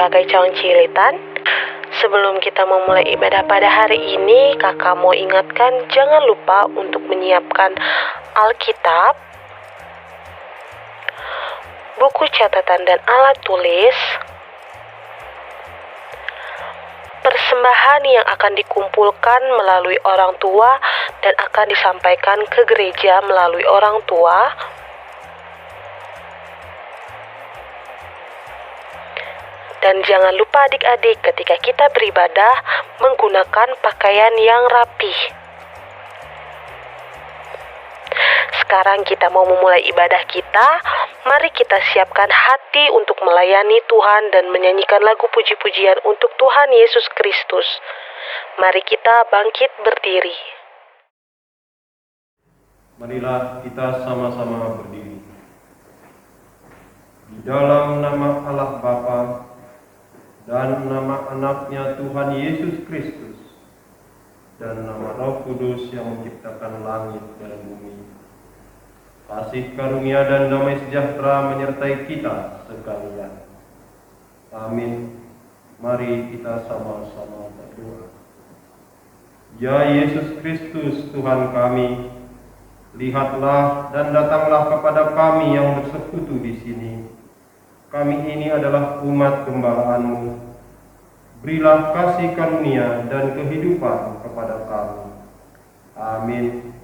sebagai calon cilitan. Sebelum kita memulai ibadah pada hari ini, kakak mau ingatkan jangan lupa untuk menyiapkan Alkitab, buku catatan dan alat tulis, persembahan yang akan dikumpulkan melalui orang tua dan akan disampaikan ke gereja melalui orang tua, dan jangan lupa adik-adik ketika kita beribadah menggunakan pakaian yang rapih. Sekarang kita mau memulai ibadah kita. Mari kita siapkan hati untuk melayani Tuhan dan menyanyikan lagu puji-pujian untuk Tuhan Yesus Kristus. Mari kita bangkit berdiri. Marilah kita sama-sama berdiri. Di dalam nama Allah Bapa dan nama anaknya Tuhan Yesus Kristus dan nama Roh Kudus yang menciptakan langit dan bumi. Kasih karunia dan damai sejahtera menyertai kita sekalian. Amin. Mari kita sama-sama berdoa. Ya Yesus Kristus Tuhan kami, lihatlah dan datanglah kepada kami yang bersekutu di sini. Kami ini adalah umat gembala-Mu. Berilah kasih karunia dan kehidupan kepada kami. Amin.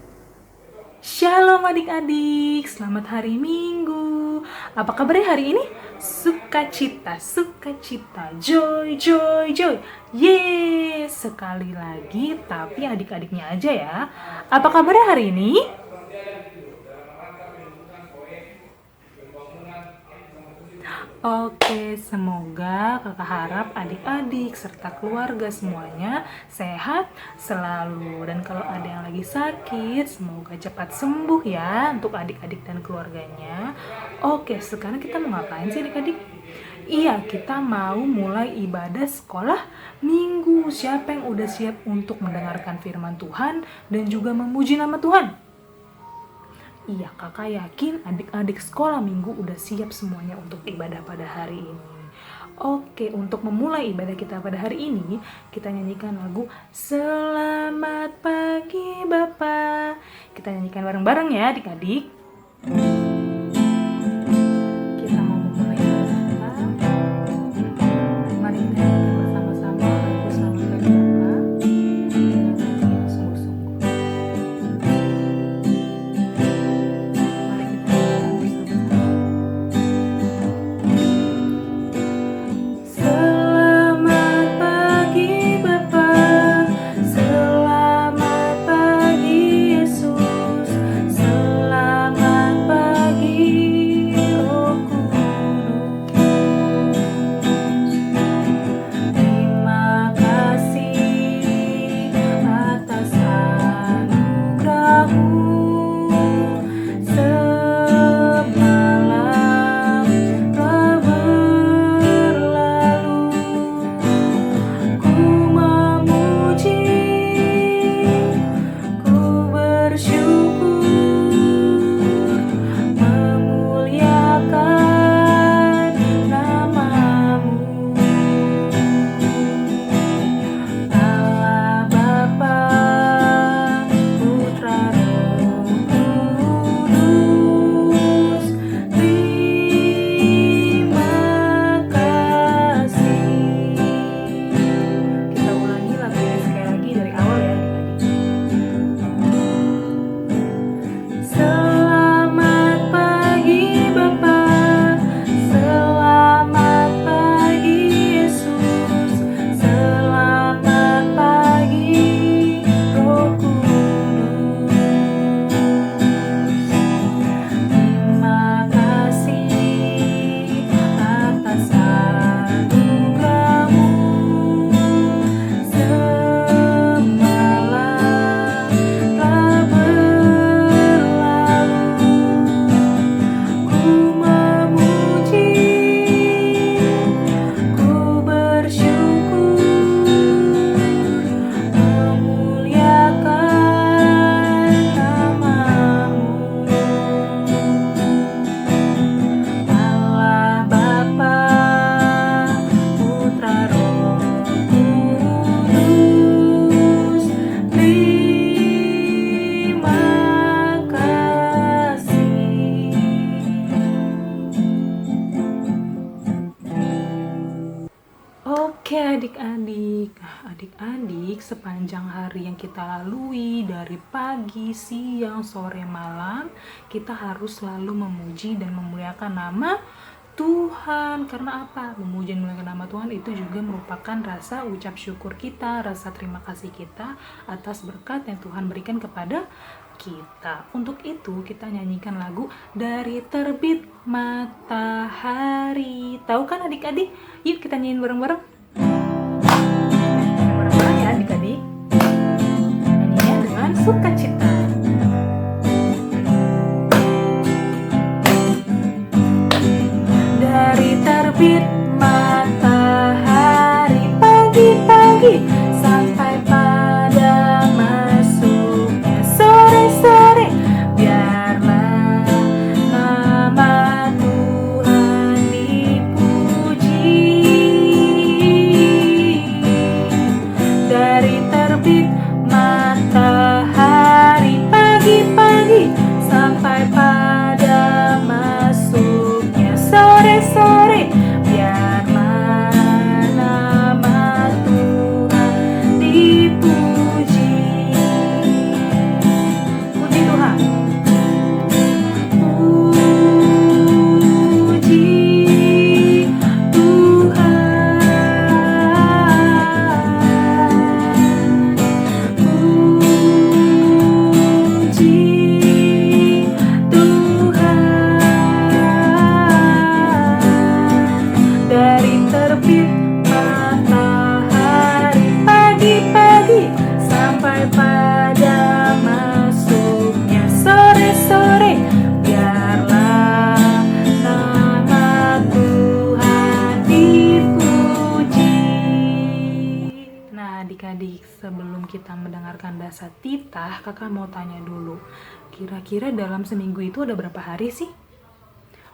Shalom adik-adik, selamat hari Minggu. Apa kabarnya hari ini? Sukacita, sukacita, joy, joy, joy. Yeay, sekali lagi tapi adik-adiknya aja ya. Apa kabarnya hari ini? Oke, semoga kakak harap adik-adik serta keluarga semuanya sehat selalu. Dan kalau ada yang lagi sakit, semoga cepat sembuh ya untuk adik-adik dan keluarganya. Oke, sekarang kita mau ngapain sih adik-adik? Iya, kita mau mulai ibadah sekolah minggu. Siapa yang udah siap untuk mendengarkan firman Tuhan dan juga memuji nama Tuhan? Iya, kakak yakin adik-adik sekolah minggu udah siap semuanya untuk ibadah pada hari ini. Oke, untuk memulai ibadah kita pada hari ini, kita nyanyikan lagu Selamat Pagi Bapa. Kita nyanyikan bareng-bareng ya adik-adik. Kita mau memulai ibadah kita. Mari kita nyanyikan bersama-sama lagu Selamat Pagi Bapa. Dengan hati yang sungguh-sungguh. Selamat pagi Oke adik-adik, sepanjang hari yang kita lalui dari pagi, siang, sore, malam, kita harus selalu memuji dan memuliakan nama Tuhan. Karena apa? Memuji dan memuliakan nama Tuhan itu juga merupakan rasa ucap syukur kita, rasa terima kasih kita atas berkat yang Tuhan berikan kepada kita. Untuk itu kita nyanyikan lagu Dari Terbit Matahari. Tahu kan adik-adik? Yuk kita nyanyiin bareng-bareng. Bareng-bareng ya adik-adik. Nyanyinya dengan sukacita. Dari terbit matahari pagi-pagi sampai pada masuknya sore-sore, biarlah nama Tuhan dipuji. Dari terbit matahari pagi-pagi sampai pada masuknya sore-sore, biarlah nama Tuhan dipuji. Puji Tuhan. Puji Tuhan. Puji Tuhan. Dari terbit matahari pagi-pagi sampai pada masuknya sore-sore, biarlah nama Tuhan dipuji. Nah adik-adik, sebelum kita mendengarkan dasar titah, kakak mau tanya dulu, kira-kira dalam seminggu itu ada berapa hari sih?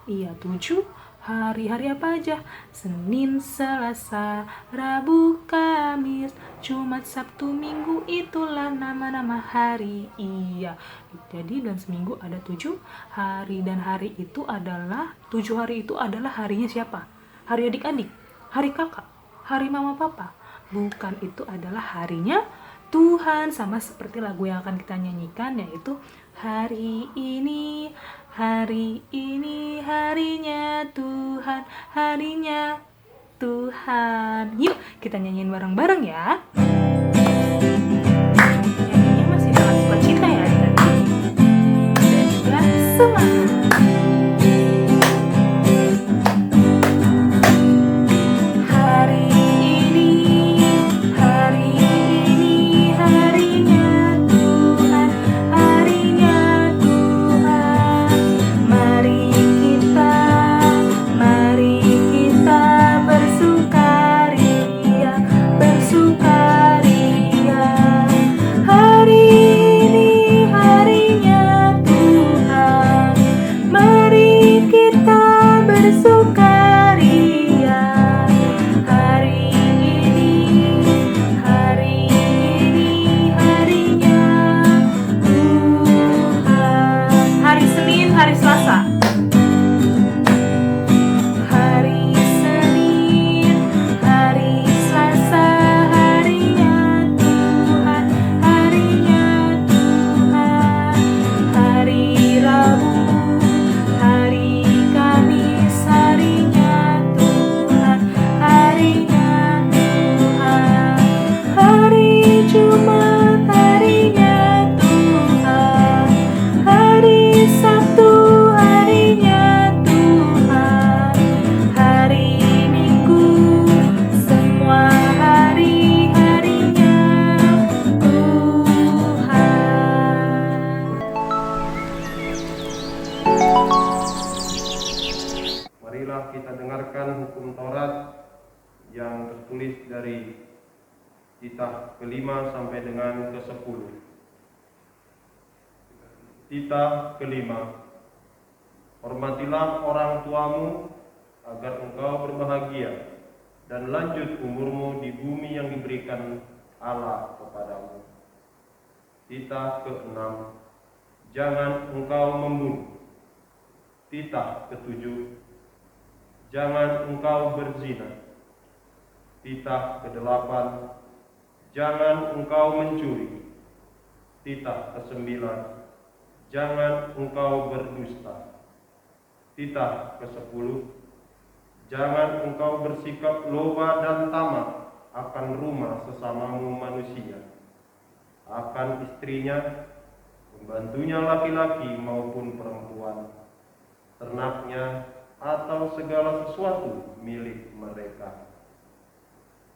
Iya, 7 hari. Hari apa aja? Senin, Selasa, Rabu, Kamis, Jumat, Sabtu, Minggu. Itulah nama-nama hari. Iya. Jadi dalam seminggu ada 7 hari. Dan hari itu adalah 7 hari itu adalah harinya siapa? Hari adik-adik, hari kakak, hari mama papa. Bukan, itu adalah harinya Tuhan. Sama seperti lagu yang akan kita nyanyikan, yaitu hari ini harinya Tuhan, harinya Tuhan. Yuk kita nyanyiin bareng-bareng ya. Nyanyinya masih dengan sukacita ya adik-adik, dan juga semangat. Hari ini harinya Tuhan, harinya Tuhan. Mari kita bersukaria. Hari ini harinya Tuhan. Mari kita bersukaria. Hari ini harinya Tuhan. Hari Senin, hari Selasa. Hari Senin, hari Selasa, harinya Tuhan, harinya Tuhan. Hari Rabu, hari Kamis, harinya Tuhan, harinya Tuhan. Hari Jumat, harinya Tuhan. Hari Sabtu, harinya Tuhan. Hari Minggu, semua hari-harinya Tuhan. Marilah kita dengarkan hukum Taurat yang tertulis dari titah ke-5 sampai dengan ke-10. Titah ke-5. Hormatilah orang tuamu agar engkau berbahagia dan lanjut umurmu di bumi yang diberikan Allah kepadamu. Titah ke-6. Jangan engkau membunuh. Titah ke-7. Jangan engkau berzina. Titah ke-8, jangan engkau mencuri. Titah ke-9, jangan engkau berdusta. Titah ke-10, jangan engkau bersikap loba dan tamak akan rumah sesamamu manusia, akan istrinya, pembantunya laki-laki maupun perempuan, ternaknya, atau segala sesuatu milik mereka.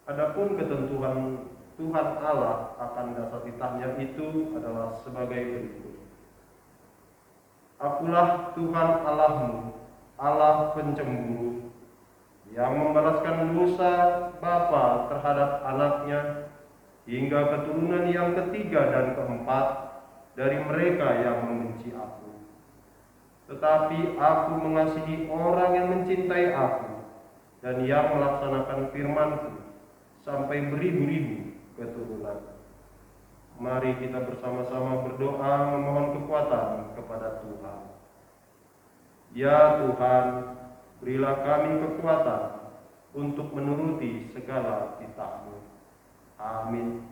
Adapun ketentuan Tuhan Allah akan dasar titahnya itu adalah sebagai berikut. Akulah Tuhan Allahmu, Allah pencemburu, yang membalaskan dosa bapa terhadap anaknya hingga keturunan yang ketiga dan keempat dari mereka yang membenci aku. Tetapi aku mengasihi orang yang mencintai aku dan yang melaksanakan firman-Ku sampai beribu-ribu keturunan. Mari kita bersama-sama berdoa memohon kekuatan kepada Tuhan. Ya Tuhan, berilah kami kekuatan untuk menuruti segala titah-Mu. Amin.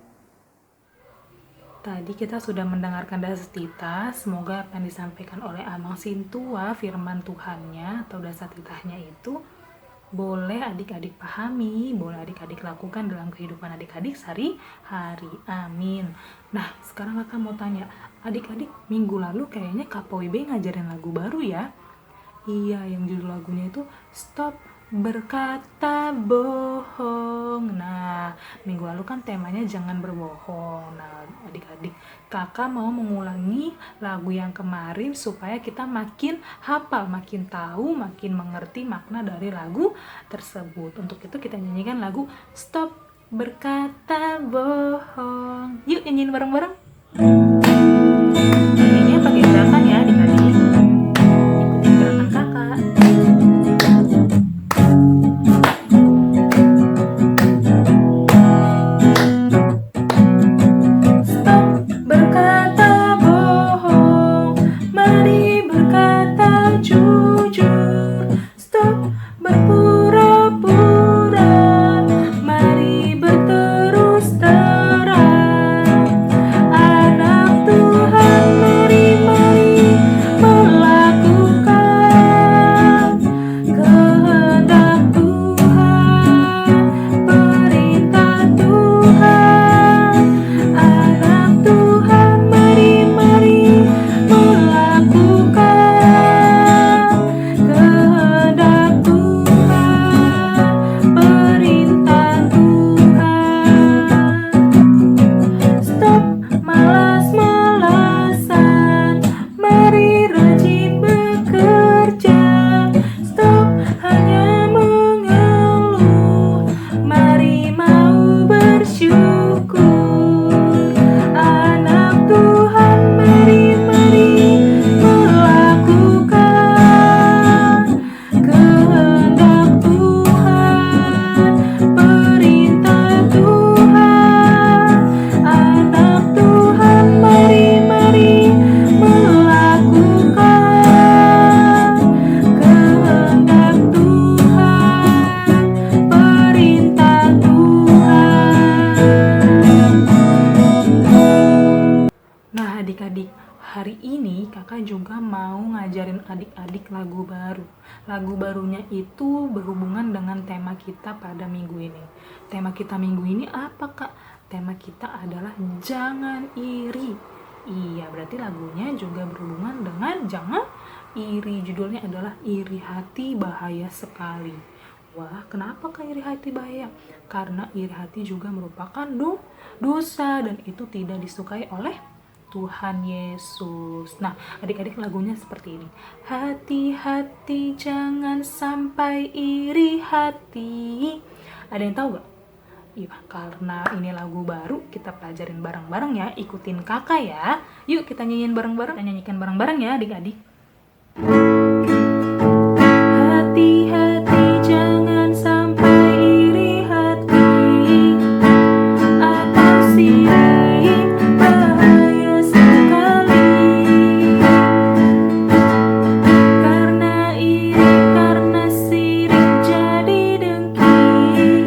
Tadi kita sudah mendengarkan dasar titah. Semoga apa yang disampaikan oleh Amang Sintua, firman Tuhannya atau dasar titahnya itu boleh adik-adik pahami, boleh adik-adik lakukan dalam kehidupan adik-adik sehari-hari. Amin. Nah, sekarang kakak mau tanya, adik-adik minggu lalu kayaknya Kak Poibe ngajarin lagu baru ya? Iya, yang judul lagunya itu Stop Berkata Bohong. Nah, minggu lalu kan temanya jangan berbohong. Nah, adik-adik, kakak mau mengulangi lagu yang kemarin supaya kita makin hafal, makin tahu, makin mengerti makna dari lagu tersebut. Untuk itu kita nyanyikan lagu Stop Berkata Bohong. Yuk nyanyiin bareng-bareng. Nyanyinya pakai gerakan ya adik-adik. Ikutin gerakan kakak. Hari ini kakak juga mau ngajarin adik-adik lagu baru. Lagu barunya itu berhubungan dengan tema kita pada minggu ini. Tema kita minggu ini apa kak? Tema kita adalah jangan iri. Iya, berarti lagunya juga berhubungan dengan jangan iri. Judulnya adalah iri hati bahaya sekali. Wah, kenapa kak iri hati bahaya? Karena iri hati juga merupakan dosa dan itu tidak disukai oleh Tuhan Yesus. Nah, adik-adik lagunya seperti ini. Hati-hati jangan sampai iri hati. Ada yang tahu gak? Iya, karena ini lagu baru, kita pelajarin bareng-bareng ya. Ikutin kakak ya. Yuk kita nyanyiin bareng-bareng. Kita nyanyikan bareng-bareng ya adik-adik. Hati-hati jangan sampai iri hati atau sirik bahaya sekali. Karena iri, karena sirik jadi dengki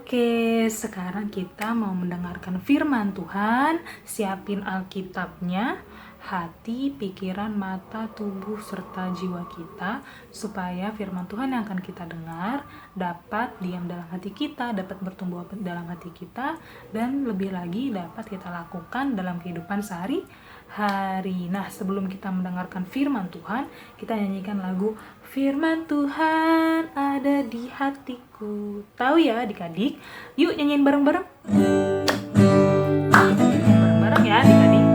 Oke, sekarang kita mau mendengarkan firman Tuhan. Siapin Alkitabnya, hati, pikiran, mata, tubuh, serta jiwa kita, supaya firman Tuhan yang akan kita dengar dapat diam dalam hati kita, dapat bertumbuh dalam hati kita, dan lebih lagi dapat kita lakukan dalam kehidupan sehari-hari. Nah, sebelum kita mendengarkan firman Tuhan, kita nyanyikan lagu Firman Tuhan ada di hatiku. Tahu ya adik-adik? Yuk nyanyiin bareng-bareng. Bareng-bareng ya adik-adik.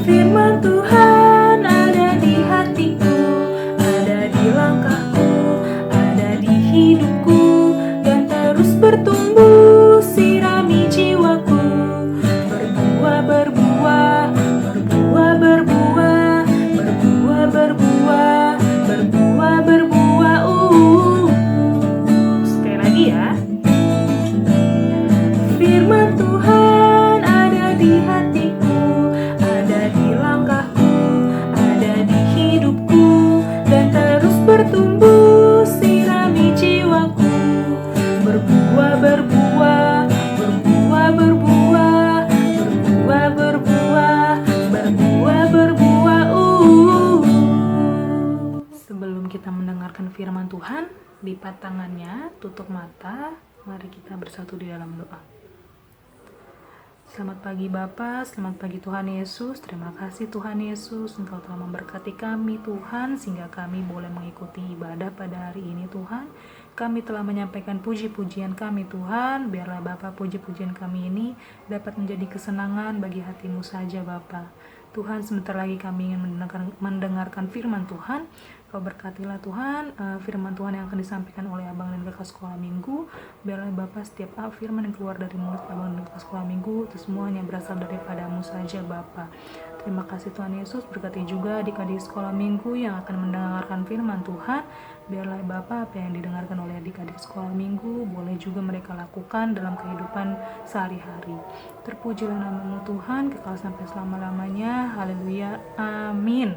Firman Tuhan ada di hatiku, ada di langkahku, ada di hidupku, dan terus bertumbuh sirami jiwaku. Berbuah, berbuah, berbuah, berbuah, berbuah, berbuah, berbuah, berbuah. Sekali lagi ya. Firman Tuhan ada di hatiku, ada di langkahku, ada di hidupku, dan terus bertumbuh sirami jiwaku. Berbuah, berbuah, berbuah, berbuah, berbuah, berbuah, berbuah, berbuah. Sebelum kita mendengarkan firman Tuhan, lipat tangannya, tutup mata, mari kita bersatu di dalam doa. Selamat pagi Bapa, selamat pagi Tuhan Yesus. Terima kasih Tuhan Yesus, Engkau telah memberkati kami Tuhan, sehingga kami boleh mengikuti ibadah pada hari ini Tuhan. Kami telah menyampaikan puji-pujian kami Tuhan, biarlah Bapa puji-pujian kami ini dapat menjadi kesenangan bagi hati-Mu saja Bapa. Tuhan, sebentar lagi kami ingin mendengarkan firman Tuhan. Kau berkatilah Tuhan firman Tuhan yang akan disampaikan oleh Abang dan Kakak Sekolah Minggu. Biarlah Bapa setiap firman yang keluar dari mulut Abang dan Kakak Sekolah Minggu itu semuanya berasal daripada-Mu saja Bapa. Terima kasih Tuhan Yesus, berkati juga adik-adik Sekolah Minggu yang akan mendengarkan firman Tuhan. Biarlah Bapa apa yang didengarkan oleh adik-adik Sekolah Minggu boleh juga mereka lakukan dalam kehidupan sehari-hari. Terpujilah nama-Mu Tuhan, kekal sampai selama-lamanya. Haleluya, amin.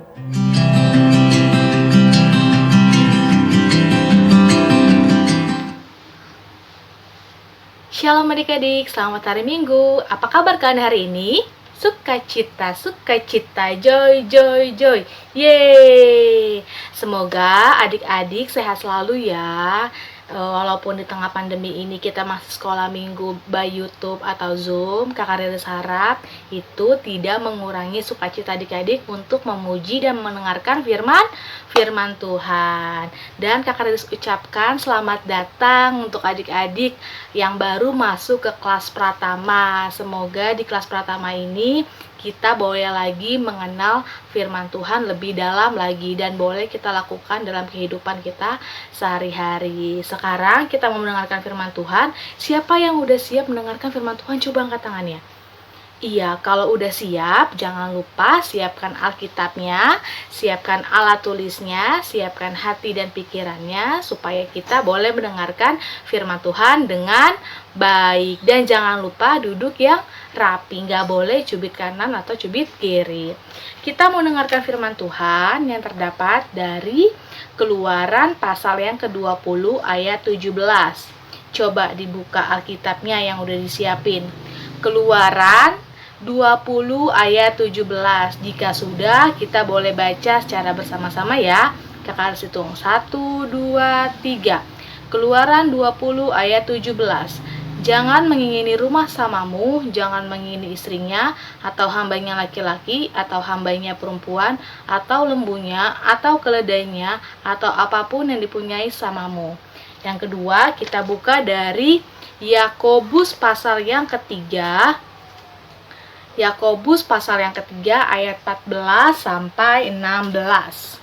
Shalom adik-adik, selamat hari Minggu. Apa kabar kalian hari ini? Sukacita, sukacita, joy, joy, joy. Yeay! Semoga adik-adik sehat selalu ya. Walaupun di tengah pandemi ini kita masih sekolah minggu by YouTube atau Zoom, Kakak Riris harap itu tidak mengurangi sukacita adik-adik untuk memuji dan mendengarkan firman Tuhan. Dan Kakak Riris ucapkan selamat datang untuk adik-adik yang baru masuk ke kelas Pratama. Semoga di kelas Pratama ini kita boleh lagi mengenal firman Tuhan lebih dalam lagi dan boleh kita lakukan dalam kehidupan kita sehari-hari. Sekarang kita mau mendengarkan firman Tuhan. Siapa yang udah siap mendengarkan firman Tuhan? Coba angkat tangannya. Iya, kalau udah siap, jangan lupa siapkan Alkitabnya, siapkan alat tulisnya, siapkan hati dan pikirannya, supaya kita boleh mendengarkan firman Tuhan dengan baik. Dan jangan lupa duduk yang rapi, nggak boleh cubit kanan atau cubit kiri. Kita mau mendengarkan firman Tuhan yang terdapat dari Keluaran pasal yang ke-20 ayat 17. Coba dibuka Alkitabnya yang udah disiapin. Keluaran 20 ayat 17. Jika sudah, kita boleh baca secara bersama-sama ya. Kakak harus hitung 1, 2, 3. Keluaran 20 ayat 17. Jangan mengingini rumah samamu, jangan mengingini istrinya, atau hambanya laki-laki, atau hambanya perempuan, atau lembunya, atau keledainya, atau apapun yang dipunyai samamu. Yang kedua, kita buka dari Yakobus pasal yang ketiga. Yakobus pasal yang ketiga ayat 14 sampai 16.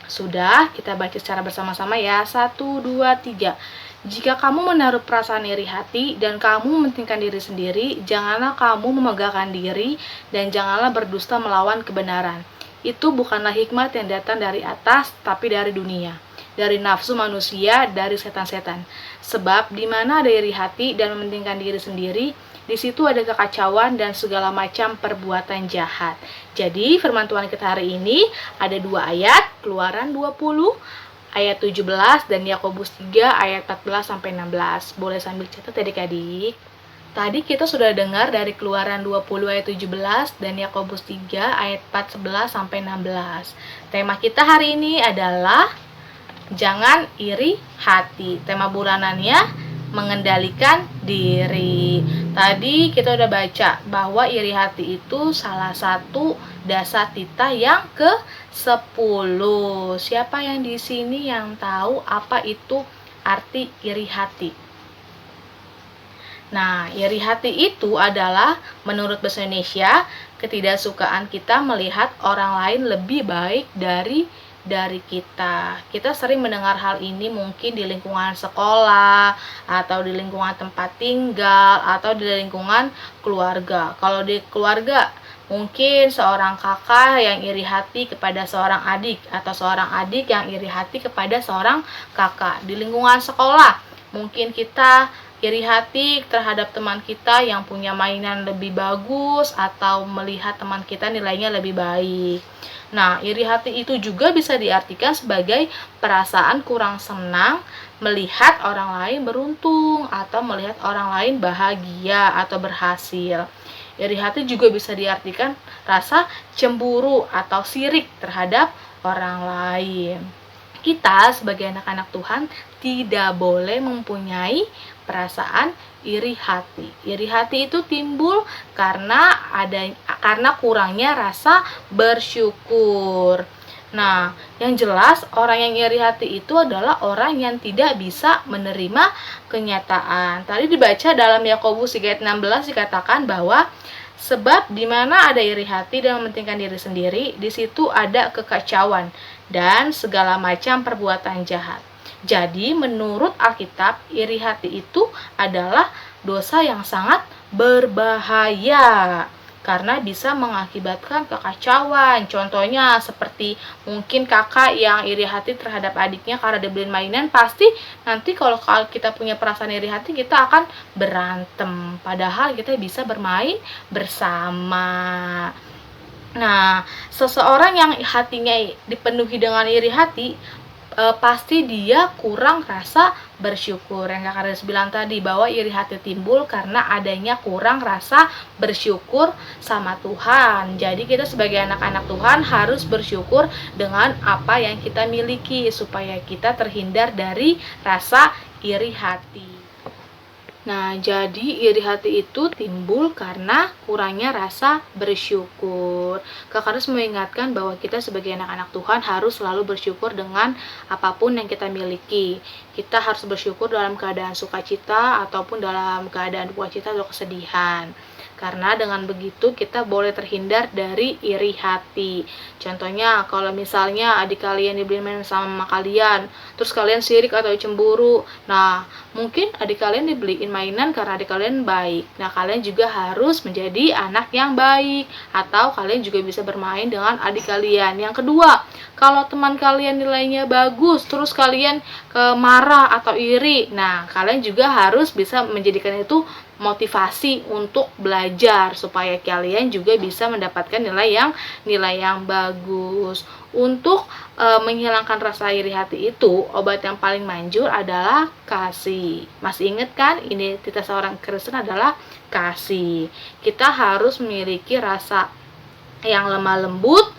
Sudah, kita baca secara bersama-sama ya. 1, 2, 3. Jika kamu menaruh perasaan iri hati dan kamu mementingkan diri sendiri, janganlah kamu memegahkan diri dan janganlah berdusta melawan kebenaran. Itu bukanlah hikmat yang datang dari atas, tapi dari dunia, dari nafsu manusia, dari setan-setan. Sebab di mana ada iri hati dan mementingkan diri sendiri, Di situ ada kekacauan dan segala macam perbuatan jahat. Jadi firman Tuhan kita hari ini ada 2 ayat, Keluaran 20 ayat 17 dan Yakobus 3 ayat 14 sampai 16. Boleh sambil catat adik-adik. Tadi kita sudah dengar dari Keluaran 20 ayat 17 dan Yakobus 3 ayat 14 sampai 16. Tema kita hari ini adalah jangan iri hati. Tema bulanannya mengendalikan diri. Tadi kita udah baca bahwa iri hati itu salah satu dasar titah yang ke-10. Siapa yang di sini yang tahu apa itu arti iri hati? Nah, iri hati itu adalah menurut bahasa Indonesia ketidaksukaan kita melihat orang lain lebih baik dari kita. Kita sering mendengar hal ini mungkin di lingkungan sekolah, atau di lingkungan tempat tinggal, atau di lingkungan keluarga. Kalau di keluarga, mungkin seorang kakak yang iri hati kepada seorang adik, atau seorang adik yang iri hati kepada seorang kakak. Di lingkungan sekolah, mungkin kita iri hati terhadap teman kita yang punya mainan lebih bagus, atau melihat teman kita nilainya lebih baik. Nah, iri hati itu juga bisa diartikan sebagai perasaan kurang senang melihat orang lain beruntung, atau melihat orang lain bahagia atau berhasil. Iri hati juga bisa diartikan rasa cemburu atau sirik terhadap orang lain. Kita sebagai anak-anak Tuhan tidak boleh mempunyai perasaan iri hati. Iri hati itu timbul karena kurangnya rasa bersyukur. Nah, yang jelas orang yang iri hati itu adalah orang yang tidak bisa menerima kenyataan. Tadi dibaca dalam Yakobus 3 ayat 16 dikatakan bahwa sebab di mana ada iri hati dan mementingkan diri sendiri, di situ ada kekacauan dan segala macam perbuatan jahat. Jadi menurut Alkitab, iri hati itu adalah dosa yang sangat berbahaya karena bisa mengakibatkan kekacauan. Contohnya seperti mungkin kakak yang iri hati terhadap adiknya karena dibeliin mainan, pasti nanti kalau kita punya perasaan iri hati, kita akan berantem. Padahal kita bisa bermain bersama. Nah, seseorang yang hatinya dipenuhi dengan iri hati, pasti dia kurang rasa bersyukur. Yang Kak Karis bilang tadi bahwa iri hati timbul karena adanya kurang rasa bersyukur sama Tuhan. Jadi kita sebagai anak-anak Tuhan harus bersyukur dengan apa yang kita miliki supaya kita terhindar dari rasa iri hati. Nah, jadi iri hati itu timbul karena kurangnya rasa bersyukur. Kak harus mengingatkan bahwa kita sebagai anak-anak Tuhan harus selalu bersyukur dengan apapun yang kita miliki. Kita harus bersyukur dalam keadaan sukacita ataupun dalam keadaan dukacita atau kesedihan. Karena dengan begitu kita boleh terhindar dari iri hati. Contohnya kalau misalnya adik kalian dibeliin mainan sama kalian, terus kalian sirik atau cemburu. Nah, mungkin adik kalian dibeliin mainan karena adik kalian baik. Nah, kalian juga harus menjadi anak yang baik. Atau kalian juga bisa bermain dengan adik kalian. Yang kedua, kalau teman kalian nilainya bagus, terus kalian marah atau iri, nah kalian juga harus bisa menjadikan itu motivasi untuk belajar supaya kalian juga bisa mendapatkan nilai yang bagus. Untuk menghilangkan rasa iri hati itu, obat yang paling manjur adalah kasih. Masih ingat kan? Ini titah seorang Kristen adalah kasih. Kita harus memiliki rasa yang lemah lembut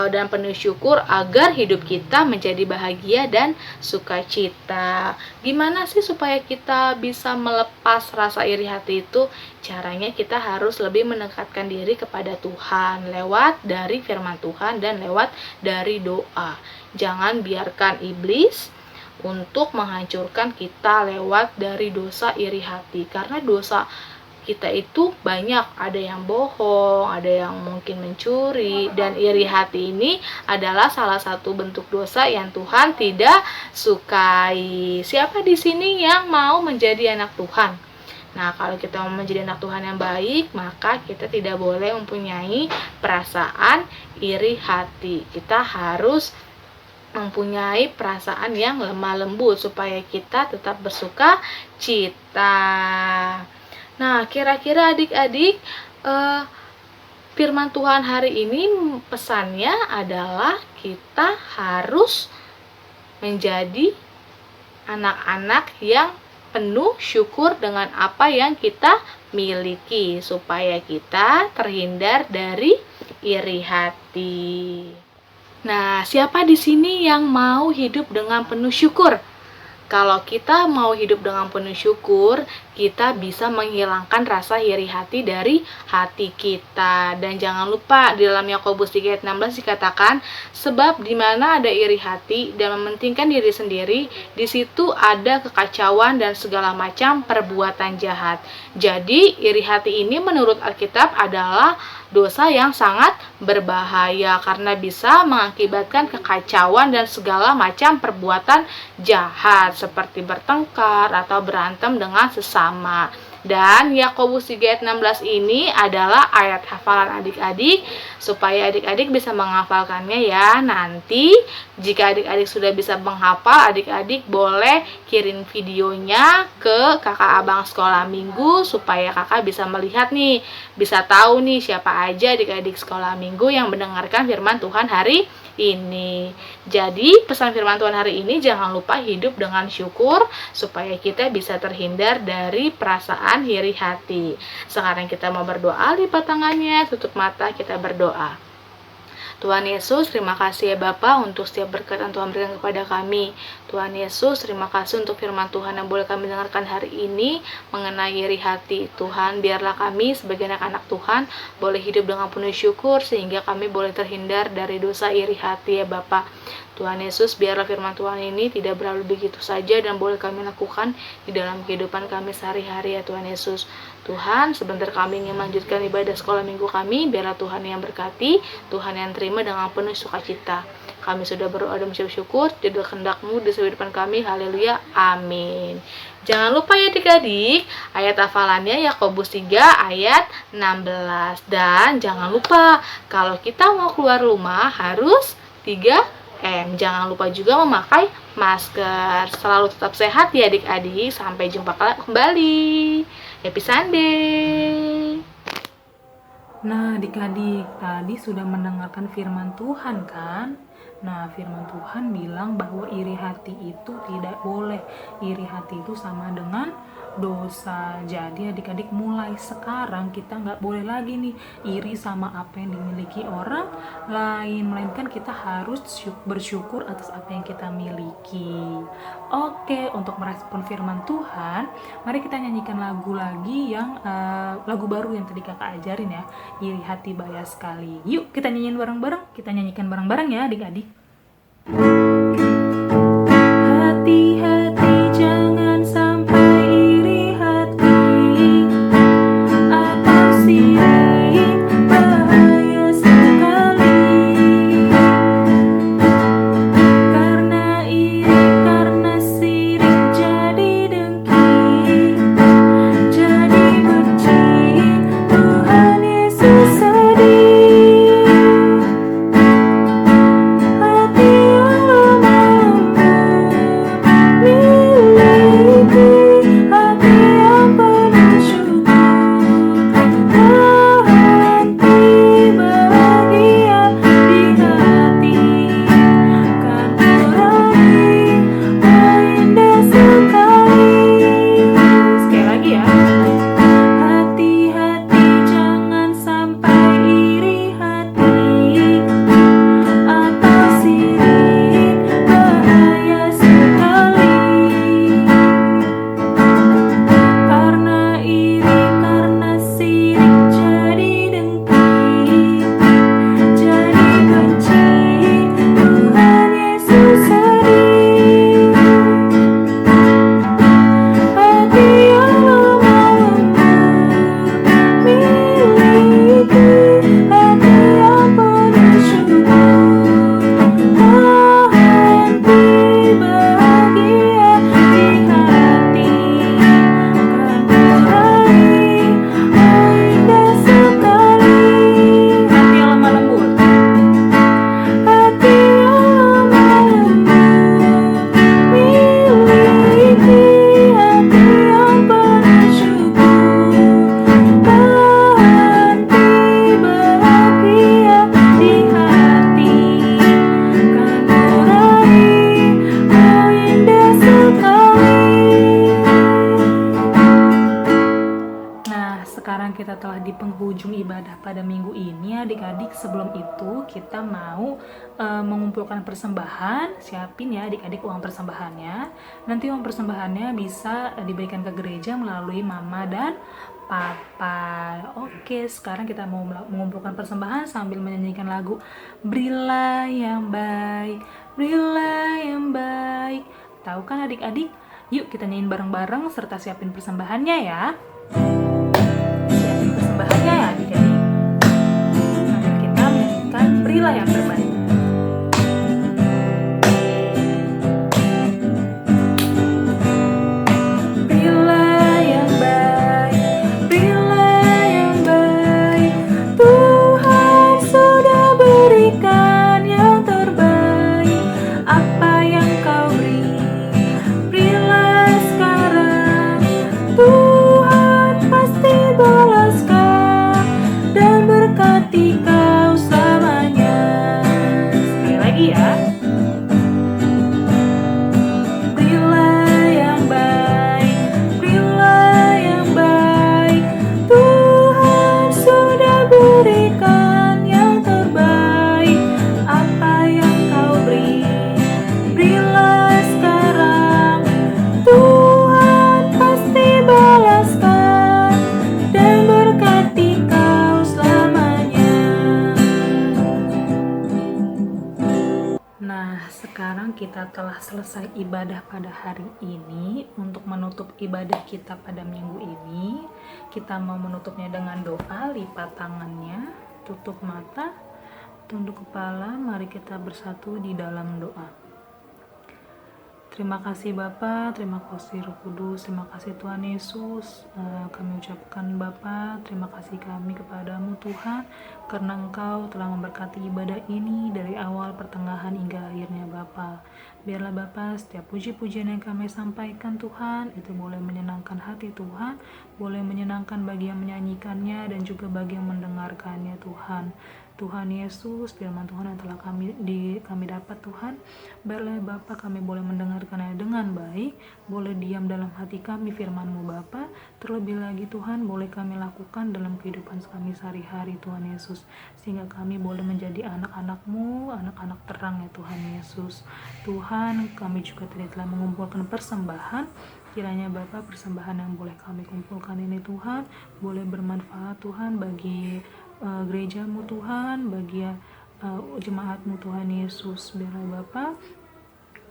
dan penuh syukur agar hidup kita menjadi bahagia dan sukacita. Gimana sih supaya kita bisa melepas rasa iri hati itu? Caranya kita harus lebih mendekatkan diri kepada Tuhan lewat dari firman Tuhan dan lewat dari doa. Jangan biarkan iblis untuk menghancurkan kita lewat dari dosa iri hati, karena dosa kita itu banyak, ada yang bohong, ada yang mungkin mencuri, dan iri hati ini adalah salah satu bentuk dosa yang Tuhan tidak sukai. Siapa di sini yang mau menjadi anak Tuhan? Nah, kalau kita mau menjadi anak Tuhan yang baik, maka kita tidak boleh mempunyai perasaan iri hati. Kita harus mempunyai perasaan yang lemah lembut supaya kita tetap bersuka cita. Nah, kira-kira adik-adik, firman Tuhan hari ini pesannya adalah kita harus menjadi anak-anak yang penuh syukur dengan apa yang kita miliki, supaya kita terhindar dari iri hati. Nah, siapa di sini yang mau hidup dengan penuh syukur? Kalau kita mau hidup dengan penuh syukur, kita bisa menghilangkan rasa iri hati dari hati kita. Dan jangan lupa di dalam Yakobus 3 ayat 16 dikatakan, sebab di mana ada iri hati dan mementingkan diri sendiri, di situ ada kekacauan dan segala macam perbuatan jahat. Jadi, iri hati ini menurut Alkitab adalah dosa yang sangat berbahaya karena bisa mengakibatkan kekacauan dan segala macam perbuatan jahat seperti bertengkar atau berantem dengan sesama. Dan Yakobus 3 ayat 16 ini adalah ayat hafalan adik-adik, supaya adik-adik bisa menghafalkannya ya. Nanti jika adik-adik sudah bisa menghafal, adik-adik boleh kirim videonya ke kakak abang sekolah minggu, supaya kakak bisa melihat nih, bisa tahu nih siapa aja adik-adik sekolah minggu yang mendengarkan firman Tuhan hari ini. Jadi pesan firman Tuhan hari ini, jangan lupa hidup dengan syukur supaya kita bisa terhindar dari perasaan iri hati. Sekarang kita mau berdoa, lipat tangannya, tutup mata, kita berdoa. Tuhan Yesus, terima kasih ya Bapa untuk setiap berkat yang Tuhan berikan kepada kami. Tuhan Yesus, terima kasih untuk firman Tuhan yang boleh kami dengarkan hari ini mengenai iri hati. Tuhan, biarlah kami sebagai anak-anak Tuhan boleh hidup dengan penuh syukur sehingga kami boleh terhindar dari dosa iri hati ya Bapa. Tuhan Yesus, biarlah firman Tuhan ini tidak berlalu begitu saja dan boleh kami lakukan di dalam kehidupan kami sehari-hari ya Tuhan Yesus. Tuhan, sebentar kami ingin melanjutkan ibadah sekolah minggu kami, biarlah Tuhan yang berkati, Tuhan yang terima dengan penuh sukacita. Kami sudah berdoa dan mengucap syukur, jadi kehendak-Mu di kehidupan kami, haleluya, amin. Jangan lupa ya adik-adik, ayat hafalannya Yakobus 3 ayat 16. Dan jangan lupa, kalau kita mau keluar rumah harus 3M. Jangan lupa juga memakai masker. Selalu tetap sehat ya adik-adik. Sampai jumpa kembali. Happy Sunday. Nah, adik-adik, tadi sudah mendengarkan firman Tuhan kan? Nah, firman Tuhan bilang bahwa iri hati itu tidak boleh. Iri hati itu sama dengan dosa. Jadi adik-adik, mulai sekarang kita nggak boleh lagi nih iri sama apa yang dimiliki orang lain, melainkan kita harus bersyukur atas apa yang kita miliki. Oke, untuk merespon firman Tuhan, mari kita nyanyikan lagu lagi yang lagu baru yang tadi kakak ajarin ya, iri hati bahaya sekali. Yuk kita nyanyiin bareng-bareng, kita nyanyikan bareng-bareng ya adik-adik. Hati-hati jangan sampai iri hati atau sirik, bahaya sekali. Karena iri, karena sirik jadi dengki, jadi benci, Tuhan Yesus sedih. Hati yang ya adik-adik, sebelum itu kita mau mengumpulkan persembahan. Siapin ya adik-adik uang persembahannya. Nanti uang persembahannya bisa diberikan ke gereja melalui mama dan papa. Oke, sekarang kita mau mengumpulkan persembahan sambil menyanyikan lagu Berilah yang baik, berilah yang baik. Tahu kan adik-adik? Yuk kita nyanyiin bareng-bareng serta siapin persembahannya ya. Siapin persembahannya ya adik-adik. Sambil kita menyanyikan Berilah yang terbaik. Sekarang kita telah selesai ibadah pada hari ini. Untuk menutup ibadah kita pada minggu ini, kita mau menutupnya dengan doa. Lipat tangannya, tutup mata, tunduk kepala. Mari kita bersatu di dalam doa. Terima kasih Bapa, terima kasih Roh Kudus, terima kasih Tuhan Yesus. Kami ucapkan Bapa, terima kasih kami kepadamu Tuhan, karena Engkau telah memberkati ibadah ini dari awal, pertengahan, hingga akhirnya Bapa. Biarlah Bapa, setiap puji-pujian yang kami sampaikan Tuhan, itu boleh menyenangkan hati Tuhan, boleh menyenangkan bagi yang menyanyikannya dan juga bagi yang mendengarkannya Tuhan. Tuhan Yesus, firman Tuhan yang telah kami dapat Tuhan, biarlah Bapa kami boleh mendengarkannya dengan baik, boleh diam dalam hati kami firman-Mu Bapa, terlebih lagi Tuhan boleh kami lakukan dalam kehidupan kami sehari-hari Tuhan Yesus, sehingga kami boleh menjadi anak-anak-Mu, anak-anak terang ya Tuhan Yesus. Tuhan, kami juga telah mengumpulkan persembahan. Kiranya Bapa, persembahan yang boleh kami kumpulkan ini Tuhan boleh bermanfaat Tuhan bagi gerejamu Tuhan, bagi jemaatmu Tuhan Yesus. Biarlah Bapa,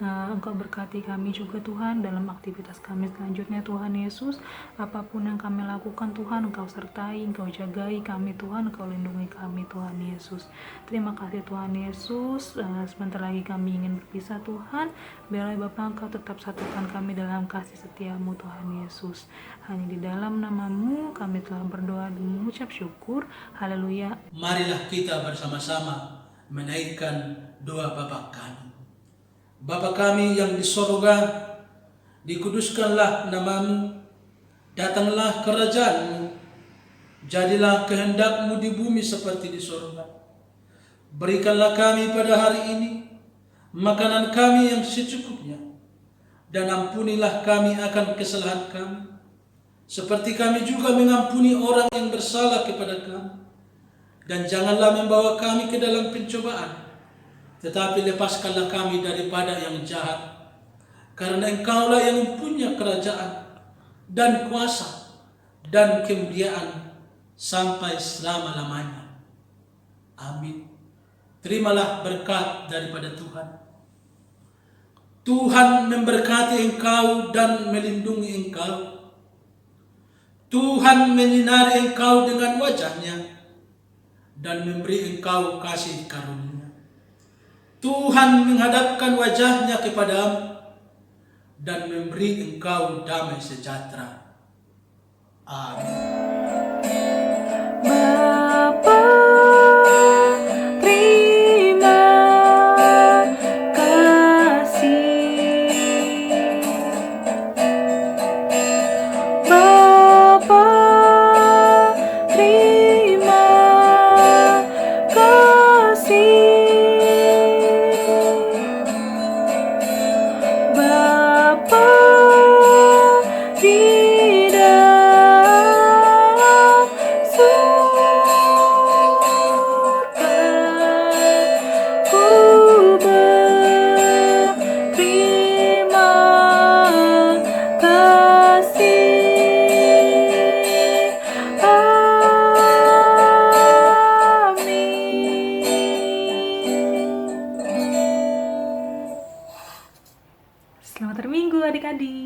Engkau berkati kami juga Tuhan dalam aktivitas kami selanjutnya Tuhan Yesus. Apapun yang kami lakukan Tuhan, Engkau sertai, Engkau jagai kami Tuhan, Engkau lindungi kami Tuhan Yesus. Terima kasih Tuhan Yesus. Sebentar lagi kami ingin berpisah Tuhan. Biarlah Bapa Engkau tetap satukan kami dalam kasih setiamu Tuhan Yesus. Hanya di dalam nama-Mu kami telah berdoa dan mengucap syukur. Haleluya. Marilah kita bersama-sama menaikkan doa Bapa kami. Bapa kami yang di sorga, dikuduskanlah nama-Mu, datanglah kerajaan-Mu, jadilah kehendak-Mu di bumi seperti di sorga. Berikanlah kami pada hari ini makanan kami yang secukupnya, dan ampunilah kami akan kesalahan kami, seperti kami juga mengampuni orang yang bersalah kepada kami. Dan janganlah membawa kami ke dalam pencobaan, tetapi lepaskanlah kami daripada yang jahat. Karena Engkaulah yang mempunyai kerajaan dan kuasa dan kemuliaan sampai selama-lamanya. Amin. Terimalah berkat daripada Tuhan. Tuhan memberkati engkau dan melindungi engkau. Tuhan menyinari engkau dengan wajah-Nya dan memberi engkau kasih karunia. Tuhan menghadapkan wajah-Nya kepadamu dan memberi engkau damai sejahtera. Amin. Bapa, terima kasih. Bapa, terima kasih. Bapa di dalam adik-adik.